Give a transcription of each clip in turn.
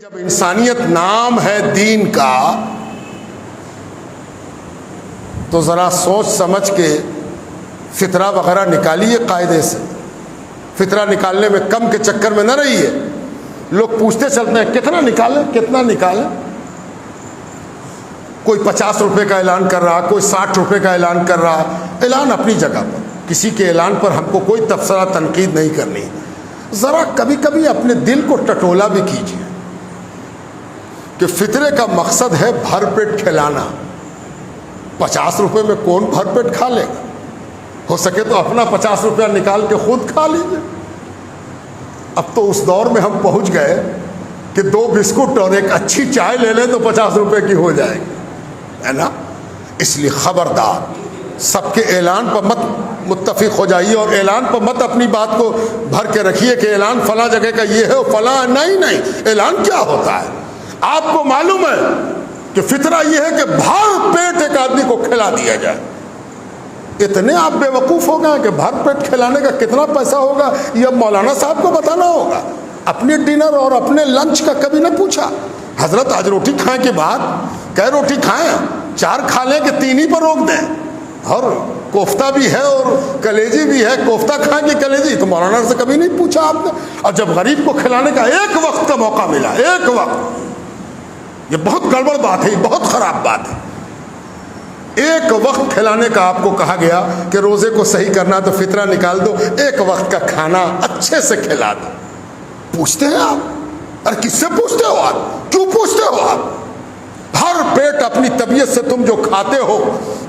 جب انسانیت نام ہے دین کا تو ذرا سوچ سمجھ کے فطرہ وغیرہ نکالیے قاعدے سے. فطرہ نکالنے میں کم کے چکر میں نہ رہیے. لوگ پوچھتے چلتے ہیں کتنا نکالیں. کوئی 50 روپے کا اعلان کر رہا, کوئی 60 روپے کا اعلان کر رہا. اعلان اپنی جگہ پر, کسی کے اعلان پر ہم کو کوئی تبصرہ تنقید نہیں کرنی. ذرا کبھی کبھی اپنے دل کو ٹٹولا بھی کیجیے کہ فطرے کا مقصد ہے بھر پیٹ کھلانا. 50 روپے میں کون بھر پیٹ کھا لے گا؟ ہو سکے تو اپنا 50 روپیہ نکال کے خود کھا لیجیے. اب تو اس دور میں ہم پہنچ گئے کہ 2 بسکٹ اور ایک اچھی چائے لے لیں تو 50 روپے کی ہو جائے گی, ہے نا. اس لیے خبردار, سب کے اعلان پر مت متفق ہو جائیے اور اعلان پر مت اپنی بات کو بھر کے رکھیے کہ اعلان فلاں جگہ کا یہ ہے فلاں. نہیں, اعلان کیا ہوتا ہے آپ کو معلوم ہے کہ فطرہ یہ ہے کہ بھر پیٹ ایک آدمی کو کھلا دیا جائے. اتنے آپ بے وقوف ہو گئے کہ بھر پیٹ کھلانے کا کتنا پیسہ ہوگا یہ اب مولانا صاحب کو بتانا ہوگا. اپنے ڈنر اور اپنے لنچ کا کبھی نہ پوچھا. حضرت آج روٹی کھائیں کے بعد کئی روٹی کھائیں, 4 کھا لیں کہ 3 ہی پر روک دیں. اور کوفتہ بھی ہے اور کلیجی بھی ہے, کوفتہ کھائیں کہ کلیجی, تو مولانا سے کبھی نہیں پوچھا آپ نے. اور جب غریب کو کھلانے کا ایک وقت کا موقع ملا, ایک وقت, یہ بہت گڑبڑ بات ہے, یہ بہت خراب بات ہے. ایک وقت کھلانے کا آپ کو کہا گیا کہ روزے کو صحیح کرنا تو فطرہ نکال دو, ایک وقت کا کھانا اچھے سے کھلا دو. پوچھتے ہیں آپ؟ ارے کس سے پوچھتے ہو آپ؟ کیوں پوچھتے ہو آپ؟ ہر پیٹ اپنی طبیعت سے تم جو کھاتے ہو,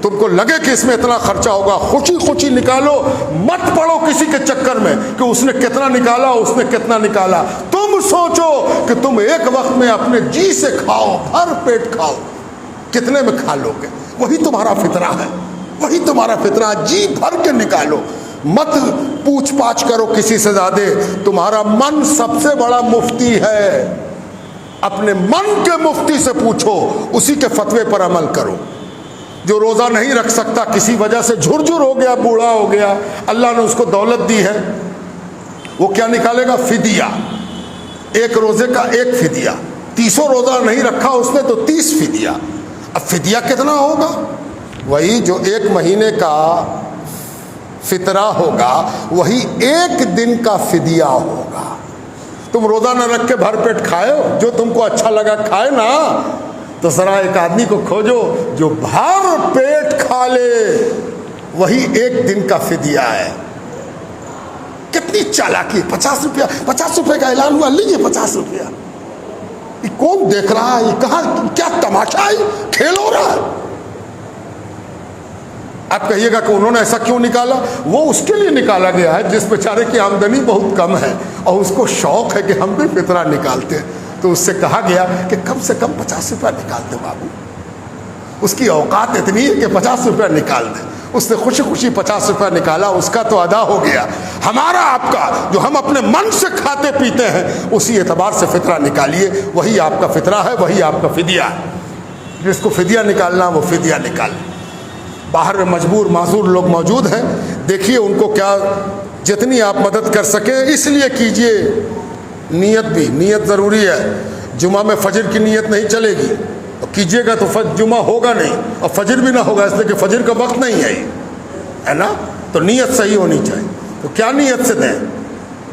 تم کو لگے کہ اس میں اتنا خرچہ ہوگا, خوشی نکالو. مت پڑو کسی کے چکر میں کہ اس نے کتنا نکالا, اس نے کتنا نکالا. تم سوچو کہ تم ایک وقت میں اپنے جی سے کھاؤ, ہر پیٹ کھاؤ. کتنے میں کھا لو گے؟ وہی تمہارا فطرہ ہے, وہی تمہارا فطرہ. جی بھر کے نکالو, مت پوچھ پاچھ کرو کسی سے زیادہ. تمہارا من سب سے بڑا مفتی ہے. اپنے من کے مفتی سے پوچھو, اسی کے فتوے پر عمل کرو. جو روزہ نہیں رکھ سکتا, کسی وجہ سے جھرجھر ہو گیا, بوڑھا ہو گیا, اللہ نے اس کو دولت دی ہے, وہ کیا نکالے گا؟ فدیہ. ایک روزے کا 1 فدیہ. 30 روزہ نہیں رکھا اس نے تو 30 فدیہ. اب فدیہ کتنا ہوگا؟ وہی جو 1 مہینے کا فطرہ ہوگا وہی 1 دن کا فدیہ ہوگا. تم روزہ نہ رکھ کے بھر پیٹ کھائے ہو, جو تم کو اچھا لگا کھائے نا. تو ذرا ایک آدمی کو کھوجو جو بھر پیٹ کھا لے, وہی 1 دن کا فدیہ ہے. کتنی چالاکی. 50 روپے کا اعلان ہوا, لیجیے 50 روپیہ. یہ کون دیکھ رہا ہے؟ یہ کہاں, کیا تماشا ہے, کھیل ہو رہا ہے؟ آپ کہیے گا کہ انہوں نے ایسا کیوں نکالا؟ وہ اس کے لیے نکالا گیا ہے جس بیچارے کی آمدنی بہت کم ہے اور اس کو شوق ہے کہ ہم بھی فطرہ نکالتے ہیں. تو اس سے کہا گیا کہ کم سے کم 50 روپیہ نکال دے بابو. اس کی اوقات اتنی ہے کہ 50 روپیہ نکال دے. اس نے خوشی 50 روپیہ نکالا, اس کا تو ادا ہو گیا. ہمارا آپ کا جو ہم اپنے من سے کھاتے پیتے ہیں, اسی اعتبار سے فطرہ نکالیے. وہی آپ کا فطرہ ہے, وہی آپ کا فدیہ ہے. جس کو فدیہ نکالنا وہ فدیہ نکالے. باہر میں مجبور معذور لوگ موجود ہیں, دیکھیے ان کو کیا جتنی آپ مدد کر سکیں اس لیے کیجئے. نیت ضروری ہے. جمعہ میں فجر کی نیت نہیں چلے گی, اور کیجئے گا تو جمعہ ہوگا نہیں, اور فجر بھی نہ ہوگا, اس لیے کہ فجر کا وقت نہیں ہے نا. تو نیت صحیح ہونی چاہیے. تو کیا نیت سے دیں؟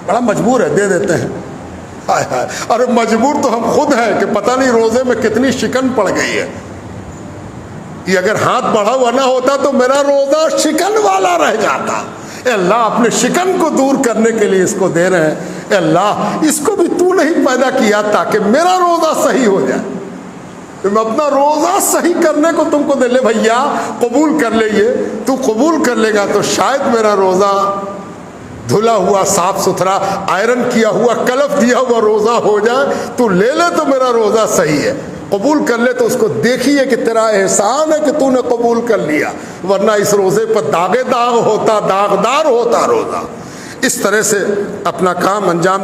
بڑا مجبور ہے, دے دیتے ہیں. ارے مجبور تو ہم خود ہیں کہ پتہ نہیں روزے میں کتنی شکن پڑ گئی ہے. یہ اگر ہاتھ بڑھا ہوا نہ ہوتا تو میرا روزہ شکن والا رہ جاتا. اے اللہ, اپنے شکن کو دور کرنے کے لیے اس کو دے رہے ہیں. اے اللہ, اس کو بھی تو نہیں پیدا کیا تاکہ میرا روزہ صحیح ہو جائے. میں اپنا روزہ صحیح کرنے کو تم کو دے لے بھیا, قبول کر لے. یہ تو قبول کر لے گا تو شاید میرا روزہ دھلا ہوا, صاف ستھرا, آئرن کیا ہوا, کلف دیا ہوا روزہ ہو جائے. تو لے لے تو میرا روزہ صحیح ہے. قبول کر لے تو اس کو دیکھیے کہ تیرا احسان ہے کہ تو نے قبول کر لیا, ورنہ اس روزے پر داغ ہوتا, داغدار ہوتا روزہ. اس طرح سے اپنا کام انجام